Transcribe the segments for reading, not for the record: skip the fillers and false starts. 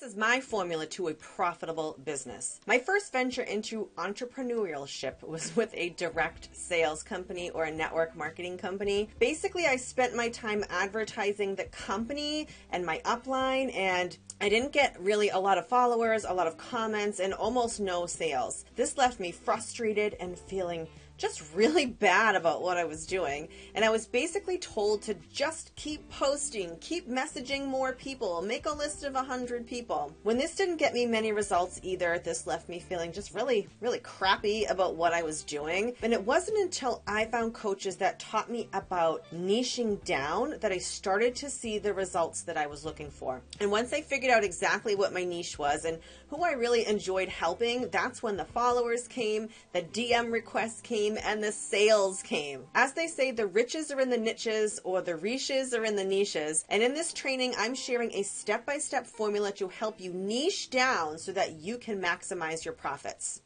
This is my formula to a profitable business. My first venture into entrepreneurship was with a direct sales company or a network marketing company. Basically, I spent my time advertising the company and my upline, and I didn't get really a lot of followers, a lot of comments, and almost no sales. This left me frustrated and feeling just really bad about what I was doing. And I was basically told to just keep posting, keep messaging more people, make a list of 100 people. When this didn't get me many results either, this left me feeling just really crappy about what I was doing. And it wasn't until I found coaches that taught me about niching down that I started to see the results that I was looking for. And once I figured out exactly what my niche was and who I really enjoyed helping, that's when the followers came, the DM requests came, and the sales came. As they say, the riches are in the niches, or the riches are in the niches. And in this training, I'm sharing a step-by-step formula to help you niche down so that you can maximize your profits.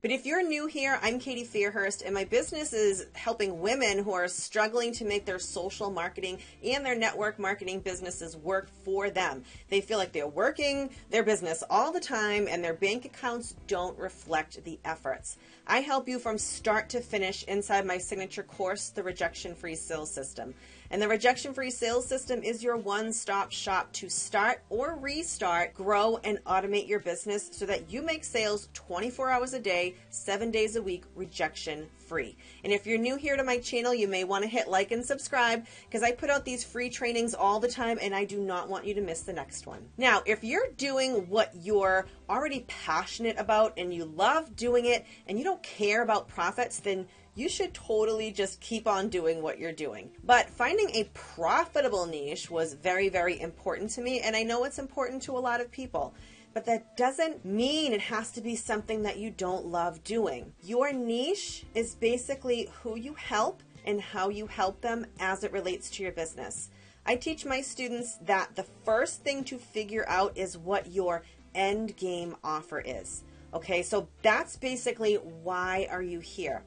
But if you're new here, I'm Katie Fairhurst, and my business is helping women who are struggling to make their social marketing and their network marketing businesses work for them. They feel like they're working their business all the time and their bank accounts don't reflect the efforts. I help you from start to finish inside my signature course, the Rejection-Free Sales System. And the Rejection-Free Sales System is your one-stop shop to start or restart, grow, and automate your business so that you make sales 24 hours a day, 7 days a week, rejection-free. And if you're new here to my channel, you may want to hit like and subscribe because I put out these free trainings all the time and I do not want you to miss the next one. Now, if you're doing what you're already passionate about and you love doing it and you don't care about profits, then you should totally just keep on doing what you're doing. But finding a profitable niche was very important to me, and I know it's important to a lot of people. But that doesn't mean it has to be something that you don't love doing. Your niche is basically who you help and how you help them as it relates to your business. I teach my students that the first thing to figure out is what your end game offer is. Okay, so that's basically why are you here?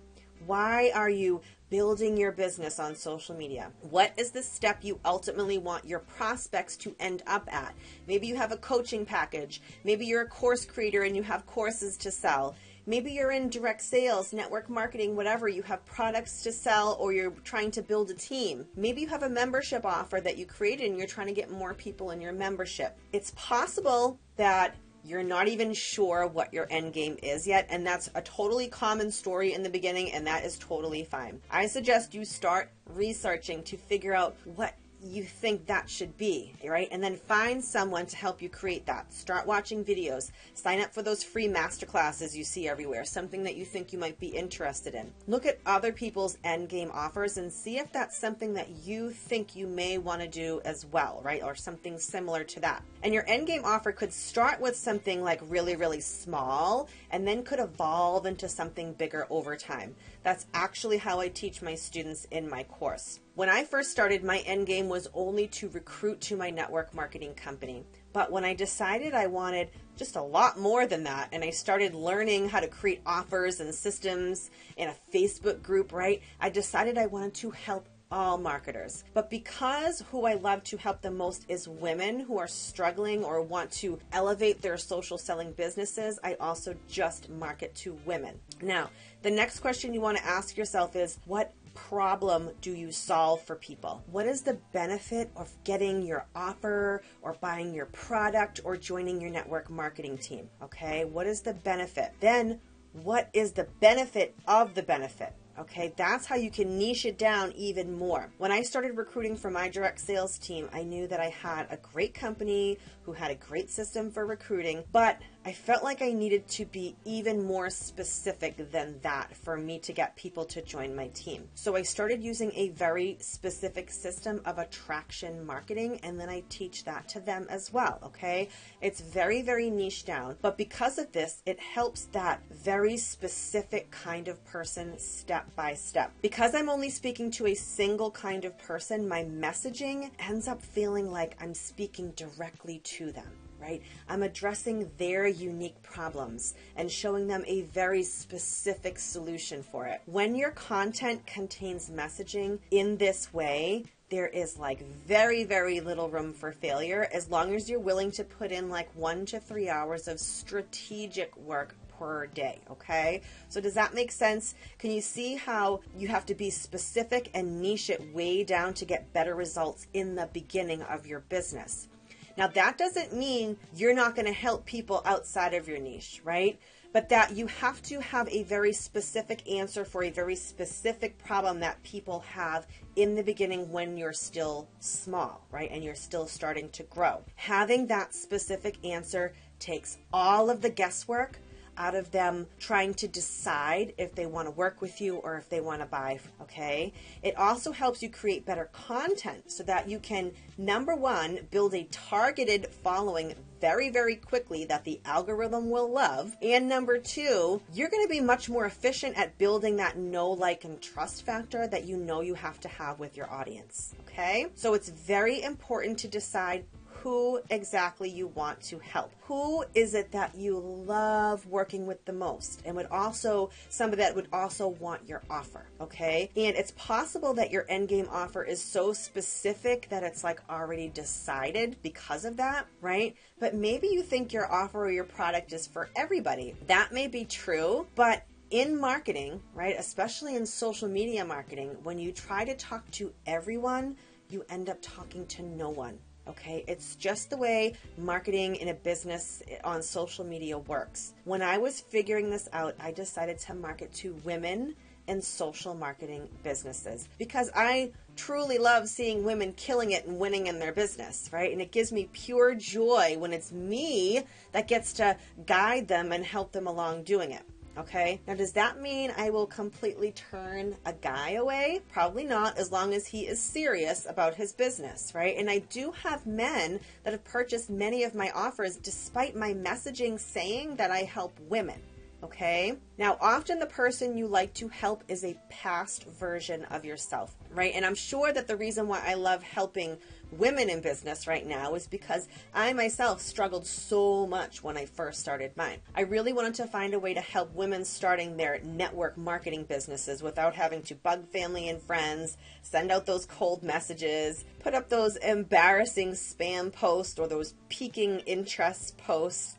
Why are you building your business on social media? What is the step you ultimately want your prospects to end up at? Maybe you have a coaching package. Maybe you're a course creator and you have courses to sell. Maybe you're in direct sales, network marketing, whatever. You have products to sell or you're trying to build a team. Maybe you have a membership offer that you created and you're trying to get more people in your membership. It's possible that you're not even sure what your end game is yet, and that's a totally common story in the beginning, and that is totally fine. I suggest you start researching to figure out what you think that should be, right? And then find someone to help you create that. Start watching videos. Sign up for those free masterclasses you see everywhere, something that you think you might be interested in. Look at other people's end game offers and see if that's something that you think you may want to do as well, right? Or something similar to that. And your end game offer could start with something like really small and then could evolve into something bigger over time. That's actually how I teach my students in my course. When I first started, my end game was only to recruit to my network marketing company. But when I decided I wanted just a lot more than that, and I started learning how to create offers and systems in a Facebook group, right? I decided I wanted to help all marketers. But because who I love to help the most is women who are struggling or want to elevate their social selling businesses, I also just market to women. Now, the next question you want to ask yourself is, what problem do you solve for people? What is the benefit of getting your offer or buying your product or joining your network marketing team? Okay, what is the benefit? Then what is the benefit of the benefit? Okay, that's how you can niche it down even more. When I started recruiting for my direct sales team, I knew that I had a great company who had a great system for recruiting, but I felt like I needed to be even more specific than that for me to get people to join my team. So I started using a very specific system of attraction marketing, and then I teach that to them as well, okay? It's very niche down, but because of this, it helps that very specific kind of person step by step. Because I'm only speaking to a single kind of person, my messaging ends up feeling like I'm speaking directly to them. right? I'm addressing their unique problems and showing them a very specific solution for it. When your content contains messaging in this way, there is like very, very little room for failure as long as you're willing to put in like 1 to 3 hours of strategic work per day, okay? So does that make sense? Can you see how you have to be specific and niche it way down to get better results in the beginning of your business? Now, that doesn't mean you're not going to help people outside of your niche, right? But that you have to have a very specific answer for a very specific problem that people have in the beginning when you're still small, right? And you're still starting to grow. Having that specific answer takes all of the guesswork out of them trying to decide if they want to work with you or if they want to buy, okay? It also helps you create better content so that you can, number one, build a targeted following very, very quickly that the algorithm will love. And number two, you're going to be much more efficient at building that know, like, and trust factor that you know you have to have with your audience, okay? So it's very important to decide who exactly you want to help. Who is it that you love working with the most? And would also, somebody that would also want your offer, okay? And it's possible that your end game offer is so specific that it's like already decided because of that, right? But maybe you think your offer or your product is for everybody. That may be true, but in marketing, right, especially in social media marketing, when you try to talk to everyone, you end up talking to no one. Okay, it's just the way marketing in a business on social media works. When I was figuring this out, I decided to market to women in social marketing businesses because I truly love seeing women killing it and winning in their business, right? And it gives me pure joy when it's me that gets to guide them and help them along doing it. Okay, now does that mean I will completely turn a guy away? Probably not, as long as he is serious about his business, right? And I do have men that have purchased many of my offers despite my messaging saying that I help women. Okay, now often the person you like to help is a past version of yourself, right? And I'm sure that the reason why I love helping women in business right now is because I myself struggled so much when I first started mine. I really wanted to find a way to help women starting their network marketing businesses without having to bug family and friends, send out those cold messages, put up those embarrassing spam posts or those piquing interest posts.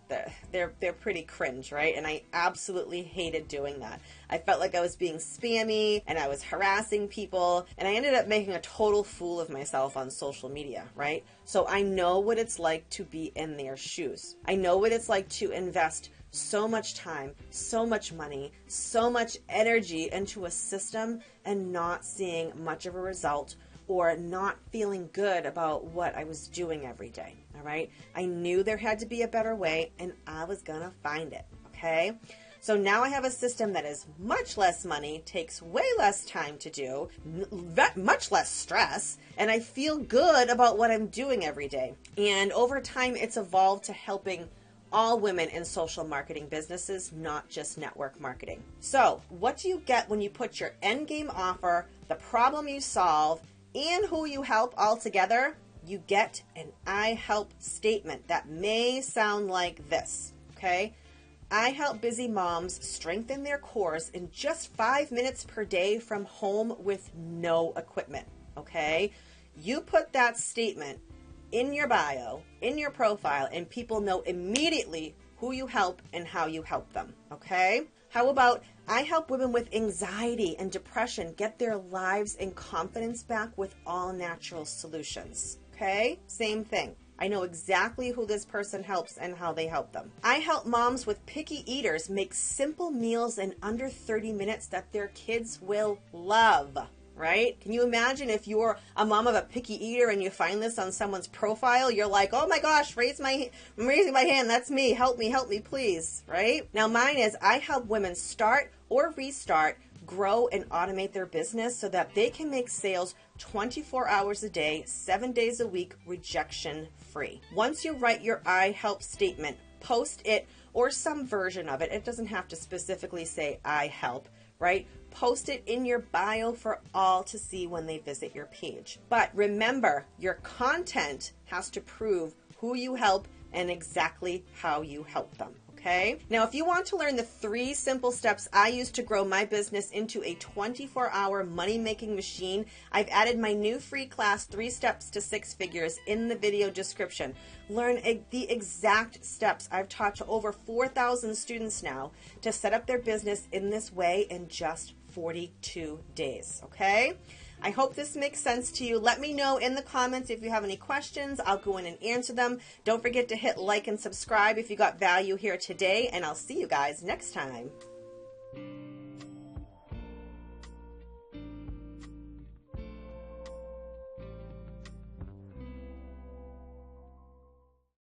They're pretty cringe, right? And I absolutely hated doing that. I felt like I was being spammy and I was harassing people, and I ended up making a total fool of myself on social media, right? So I know what it's like to be in their shoes. I know what it's like to invest so much time, so much money, so much energy into a system and not seeing much of a result or not feeling good about what I was doing every day, all right? I knew there had to be a better way, and I was gonna find it, okay? So now I have a system that is much less money, takes way less time to do, much less stress, and I feel good about what I'm doing every day. And over time, it's evolved to helping all women in social marketing businesses, not just network marketing. So what do you get when you put your end game offer, the problem you solve, and who you help all together? You get an I help statement that may sound like this, okay? I help busy moms strengthen their cores in just 5 minutes per day from home with no equipment, okay? You put that statement in your bio, in your profile, and people know immediately who you help and how you help them, okay? How about I help women with anxiety and depression get their lives and confidence back with all natural solutions, okay? Same thing. I know exactly who this person helps and how they help them. I help moms with picky eaters make simple meals in under 30 minutes that their kids will love, right? Can you imagine if you're a mom of a picky eater and you find this on someone's profile? You're like, oh my gosh, I'm raising my hand. That's me. Help me, please, right? Now mine is I help women start or restart, grow and automate their business so that they can make sales 24 hours a day, 7 days a week, rejection free. Once you write your I help statement, post it or some version of it. It doesn't have to specifically say I help, right? Post it in your bio for all to see when they visit your page. But remember, your content has to prove who you help and exactly how you help them. Okay. Now, if you want to learn the 3 simple steps I use to grow my business into a 24-hour money-making machine, I've added my new free class, 3 Steps to 6 Figures, in the video description. Learn the exact steps I've taught to over 4,000 students now to set up their business in this way in just 42 days. Okay. I hope this makes sense to you. Let me know in the comments if you have any questions. I'll go in and answer them. Don't forget to hit like and subscribe if you got value here today, and I'll see you guys next time.